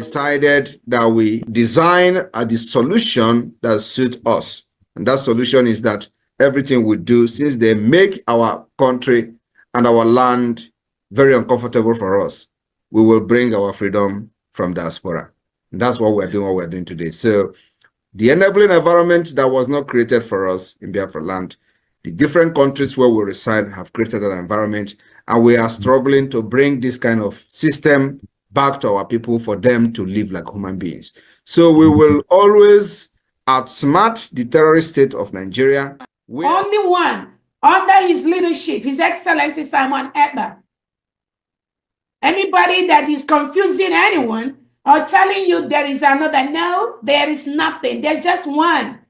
decided that we design the solution that suits us. And that solution is that everything we do, since they make our country and our land very uncomfortable for us, we will bring our freedom from diaspora. And that's what we're doing today. So the enabling environment that was not created for us in Biafra land, the different countries where we reside have created an environment, and we are struggling to bring this kind of system back to our people for them to live like human beings. So we will always outsmart the terrorist state of Nigeria. Only one, under his leadership, His Excellency Simon Ekpa. Anybody that is confusing anyone or telling you there is another, no, there is nothing. There's just one,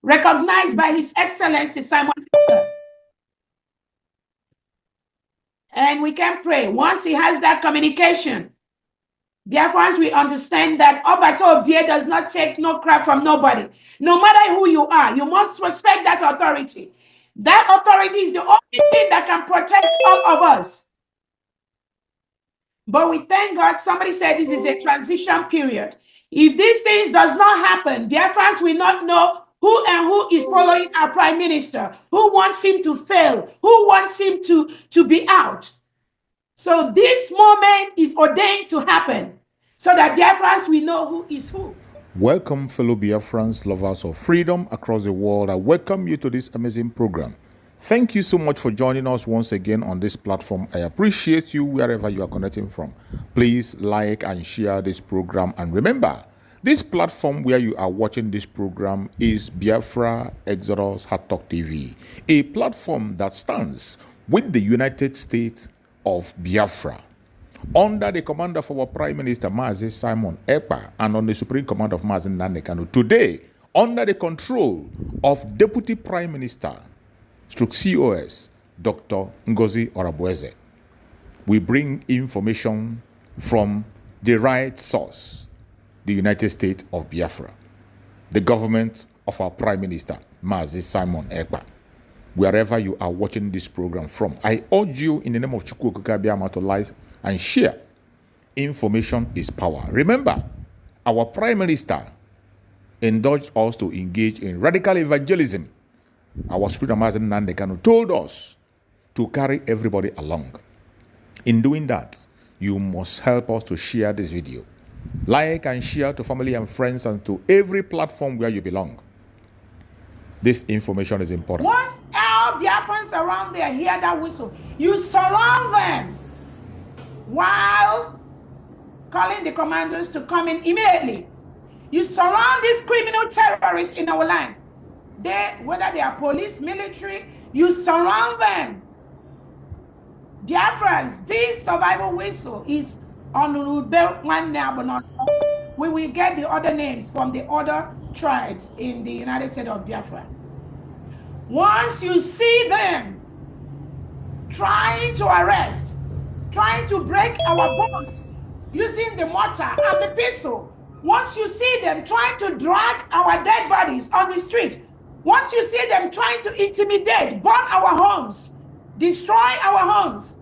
recognized by His Excellency Simon Ekpa. And we can pray. Once he has that communication, therefore, we understand that Obato Obie does not take no crap from nobody. No matter who you are, you must respect that authority. That authority is the only thing that can protect all of us. But we thank God, somebody said this is a transition period. If these things does not happen, Biafrans will not know who is following our prime minister, who wants him to fail, who wants him to be out. So this moment is ordained to happen so that Biafrans will know who is who. Welcome, fellow Biafrans, lovers of freedom across the world. I welcome you to this amazing program. Thank you so much for joining us once again on this platform. I appreciate you wherever you are connecting from. Please like and share this program. And remember, this platform where you are watching this program is Biafra Exodus Hard Talk TV, a platform that stands with the United States of Biafra, under the command of our Prime Minister Mazi Simon Ekpa, and on the Supreme Command of Mazi Nnamdi Kanu. Today, under the control of Deputy Prime Minister COS Dr. Ngozi Orabueze, we bring information from the right source, the United States of Biafra, the government of our Prime Minister Mazi Simon Ekpa. Wherever you are watching this program from, I urge you in the name of Chukwu Okike Abiama to like and share. Information is power. Remember, our Prime Minister encouraged us to engage in radical evangelism. Our Supreme Mazi Nnamdi Kanu told us to carry everybody along. In doing that, you must help us to share this video. Like and share to family and friends and to every platform where you belong. This information is important. Once our Biafrans around there hear that whistle, you surround them while calling the commandos to come in immediately. You surround these criminal terrorists in our land. Whether they are police, military, you surround them. Biafrans, this survival whistle is on we will get the other names from the other tribes in the United States of Biafra. Once you see them trying to arrest, trying to break our bonds using the mortar and the pistol, once you see them trying to drag our dead bodies on the street, once you see them trying to intimidate, burn our homes, destroy our homes,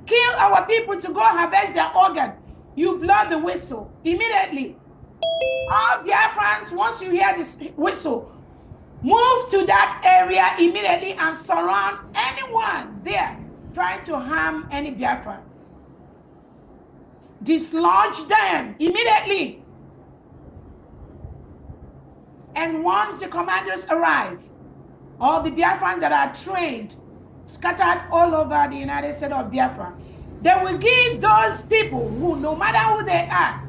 kill our people to go harvest their organ, you blow the whistle immediately. All Biafrans, once you hear this whistle, move to that area immediately and surround anyone there trying to harm any Biafran. Dislodge them immediately. And once the commanders arrive, all the Biafrans that are trained, scattered all over the United States of Biafra, they will give those people who, no matter who they are,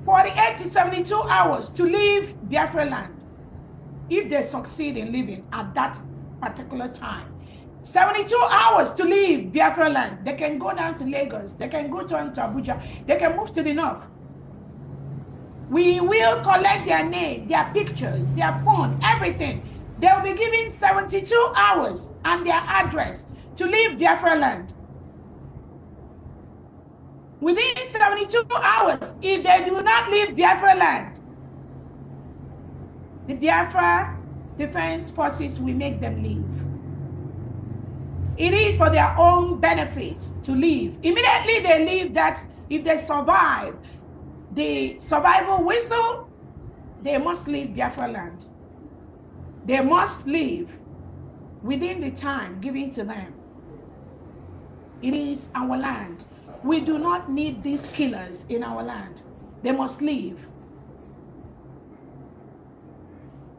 48 to 72 hours to leave Biafra land. If they succeed in living at that particular time. 72 hours to leave Biafra land. They can go down to Lagos. They can go to Abuja. They can move to the north. We will collect their name, their pictures, their phone, everything. They will be given 72 hours and their address to leave Biafra land. Within 72 hours, if they do not leave Biafra land, the Biafra Defense Forces will make them leave. It is for their own benefit to leave. Immediately they leave, that if they survive, the survival whistle, they must leave Biafra land. They must leave within the time given to them. It is our land. We do not need these killers in our land. They must leave.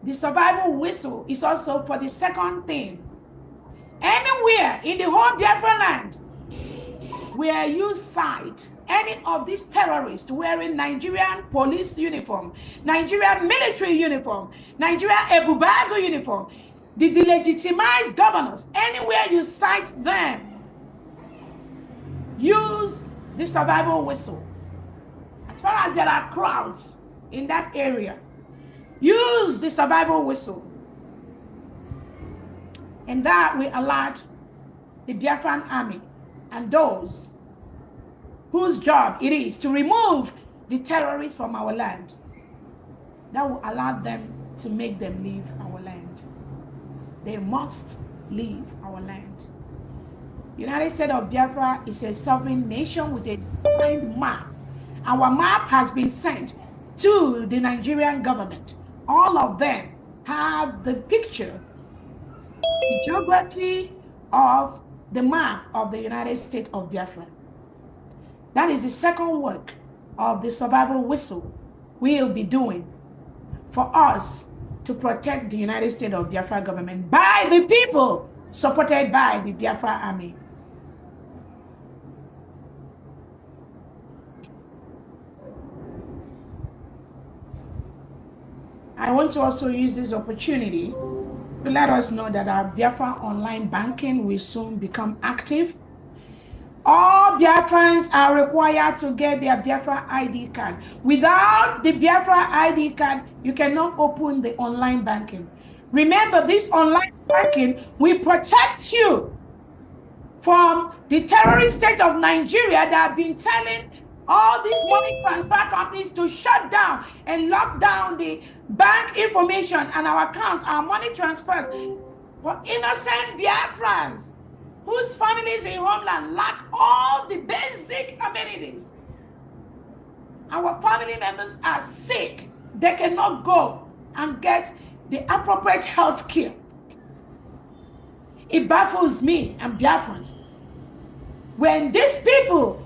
The survival whistle is also for the second thing. Anywhere in the whole Biafra land where you sight any of these terrorists wearing Nigerian police uniform, Nigerian military uniform, Nigerian Ebubago uniform, the delegitimized governors, anywhere you sight them, use the survival whistle. As far as there are crowds in that area, use the survival whistle. And that will alert the Biafran army and those whose job it is to remove the terrorists from our land. That will allow them to make them leave our land. They must leave our land. United States of Biafra is a sovereign nation with a defined map. Our map has been sent to the Nigerian government. All of them have the picture, the geography of the map of the United States of Biafra. That is the second work of the survival whistle we'll be doing for us to protect the United States of Biafra government by the people supported by the Biafra army. I want to also use this opportunity to let us know that our Biafra online banking will soon become active. All Biafrans are required to get their Biafra ID card. Without the Biafra ID card, you cannot open the online banking. Remember, this online banking will protect you from the terrorist state of Nigeria that have been telling all these money transfer companies to shut down and lock down the bank information and our accounts, our money transfers for innocent Biafrans whose families in homeland lack all the basic amenities. Our family members are sick. They cannot go and get the appropriate health care. It baffles me and Biafrans when these people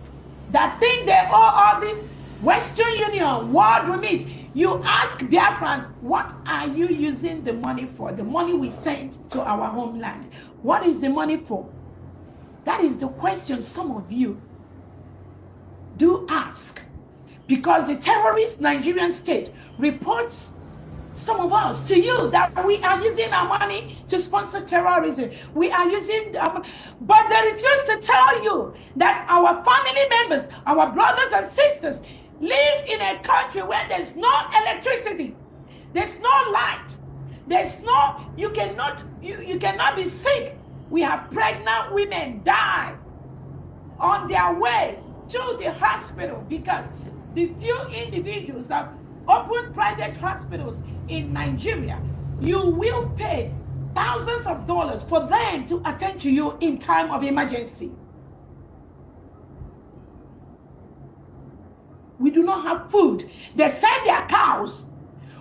that think they owe all this Western Union, world remit, you ask Biafrans, what are you using the money for? The money we sent to our homeland. What is the money for? That is the question some of you do ask. Because the terrorist Nigerian state reports some of us to you that we are using our money to sponsor terrorism. We are using, but they refuse to tell you that our family members, our brothers and sisters, live in a country where there's no electricity, there's no light, there's no, you cannot be sick. We have pregnant women die on their way to the hospital because the few individuals that open private hospitals in Nigeria, you will pay thousands of dollars for them to attend to you in time of emergency. We do not have food. They send their cows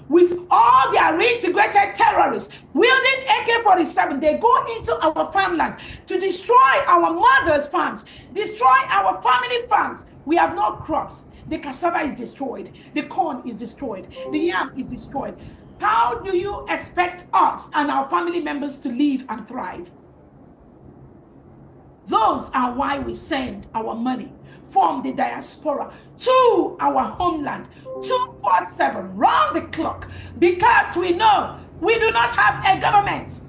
with all their reintegrated terrorists wielding AK-47. They go into our farmlands to destroy our mothers' farms, destroy our family farms. We have no crops. The cassava is destroyed. The corn is destroyed. The yam is destroyed. How do you expect us and our family members to live and thrive? Those are why we send our money from the diaspora to our homeland 24/7, round the clock, because we know we do not have a government.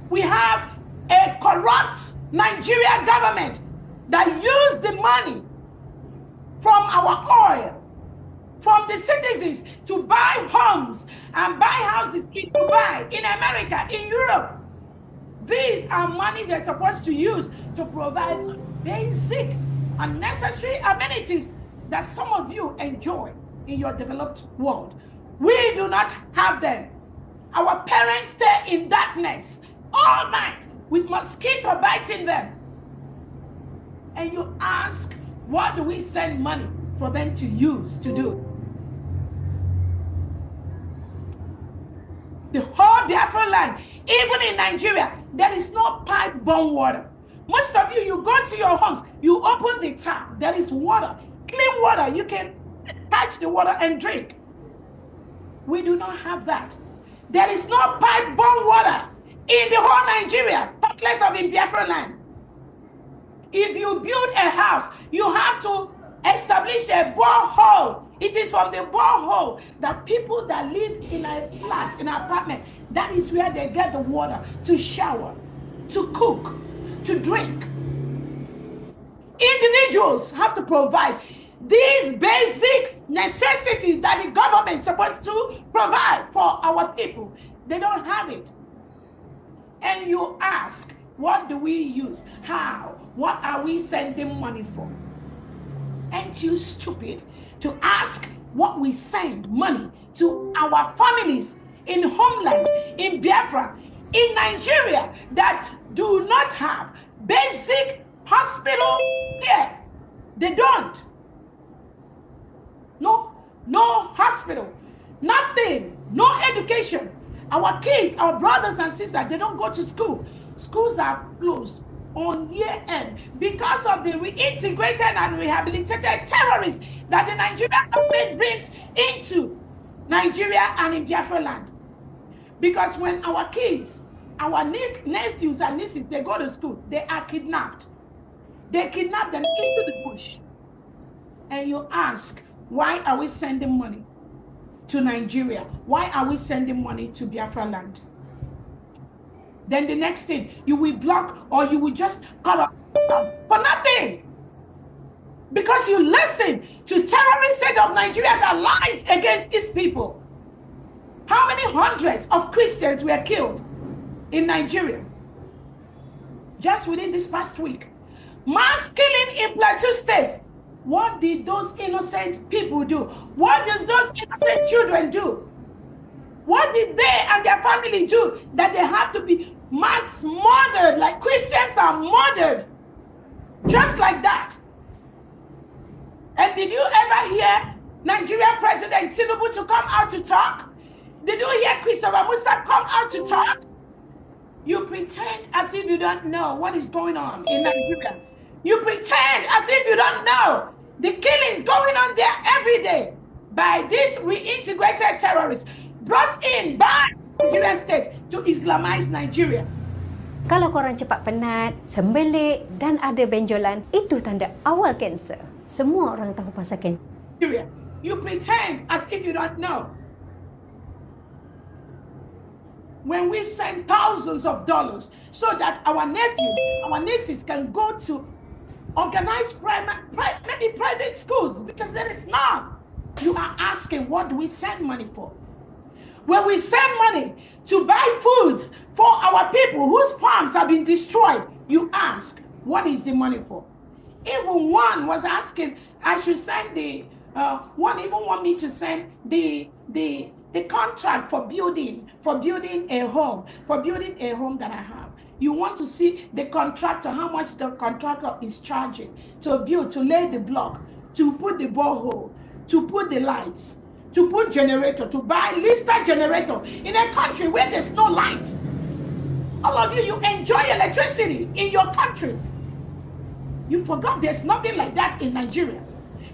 We have a corrupt Nigerian government that use the money from our oil, from the citizens to buy homes and buy houses in Dubai, in America, in Europe. These are money they're supposed to use to provide basic and necessary amenities that some of you enjoy in your developed world. We do not have them. Our parents stay in darkness all night with mosquito biting them. And you ask, what do we send money for them to use to do. The whole Biafra land, even in Nigeria, there is no pipe-borne water. Most of you go to your homes, you open the tap, there is water, clean water. You can touch the water and drink. We do not have that. There is no pipe-borne water in the whole Nigeria, talk less of in Biafra land. If you build a house, you have to establish a borehole. It is from the borehole that people that live in a flat, in an apartment, that is where they get the water to shower, to cook, to drink. Individuals have to provide these basic necessities that the government is supposed to provide for our people. They don't have it. And you ask, what do we use? How? What are we sending money for? Ain't you stupid to ask what we send money to our families in homeland, in Biafra, in Nigeria that do not have basic hospital care? They don't. No hospital, nothing, no education. Our kids, our brothers and sisters, they don't go to school. Schools are closed on year end because of the reintegrated and rehabilitated terrorists that the Nigerian government brings into Nigeria and in Biafra land. Because when our kids, our nephews and nieces, they go to school, they are kidnapped. They kidnap them into the bush. And you ask, why are we sending money to Nigeria? Why are we sending money to Biafra land? Then the next thing, you will block or you will just cut off for nothing. Because you listen to terrorist state of Nigeria that lies against its people. How many hundreds of Christians were killed in Nigeria just within this past week? Mass killing in Plateau State. What did those innocent people do? What does those innocent children do? What did they and their family do that they have to be mass murdered, like Christians are murdered? Just like that. And did you ever hear Nigerian President Tinubu to come out to talk? Did you hear Christopher Musa come out to talk? You pretend as if you don't know what is going on in Nigeria. You pretend as if you don't know the killings going on there every day by these reintegrated terrorists brought in by Nigerian state to Islamize Nigeria. Kalau korang cepat penat, sembelik dan ada benjolan, itu tanda awal kanser. Semua orang tahu pasal kanser. You pretend as if you don't know. When we send thousands of dollars so that our nephews, our nieces can go to organized maybe private schools, because there is none. You are asking, what do we send money for? When we send money to buy foods for our people whose farms have been destroyed, you ask, what is the money for? Even one was asking, I should send one even want me to send the contract for building a home that I have. You want to see the contractor, how much the contractor is charging to build, to lay the block, to put the borehole, to put the lights, to put generator, to buy lister generator in a country where there's no light. All of you enjoy electricity in your countries. You forgot there's nothing like that in Nigeria.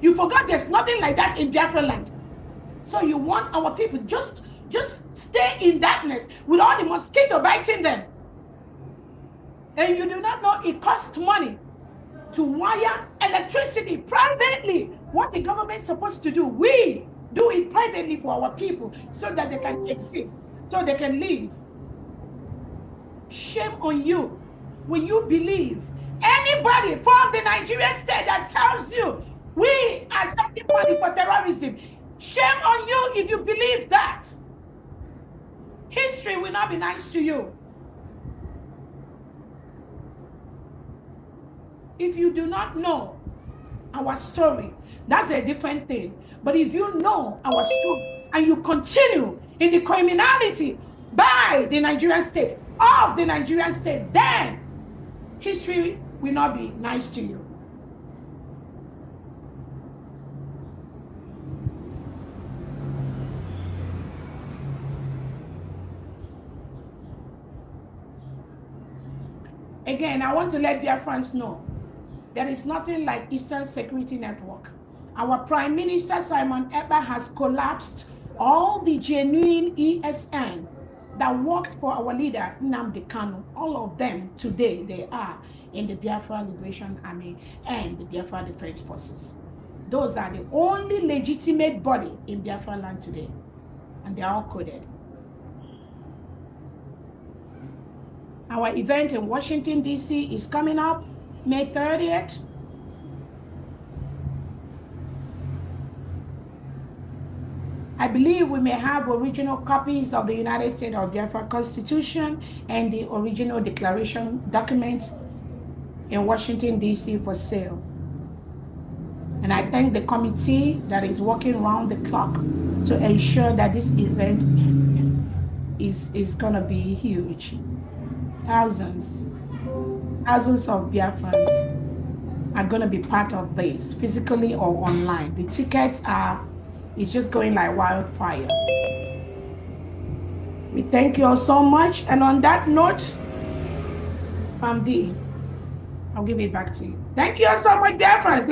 You forgot there's nothing like that in Biafra land. So you want our people just stay in darkness with all the mosquito biting them. And you do not know it costs money to wire electricity privately. What the government is supposed to do, we do it privately for our people so that they can exist, so they can live. Shame on you when you believe anybody from the Nigerian state that tells you we are sending money for terrorism. Shame on you if you believe that. History will not be nice to you. If you do not know our story, that's a different thing. But if you know our story and you continue in the criminality by the Nigerian state, of the Nigerian state, then history will not be nice to you. Again, I want to let Biafrans know there is nothing like Eastern Security Network. Our Prime Minister Simon Ekpa has collapsed all the genuine ESN that worked for our leader Nnamdi Kanu. All of them today, they are in the Biafra Liberation Army and the Biafra Defense Forces. Those are the only legitimate body in Biafra land today, and they are all coded. Our event in Washington, D.C. is coming up May 30th. I believe we may have original copies of the United States of Biafra Constitution and the original declaration documents in Washington, D.C. for sale. And I thank the committee that is working round the clock to ensure that this event is gonna be huge. Thousands of Biafrans are gonna be part of this, physically or online. The tickets it's just going like wildfire. We thank you all so much. And on that note, Pam D, I'll give it back to you. Thank you all so much, dear friends.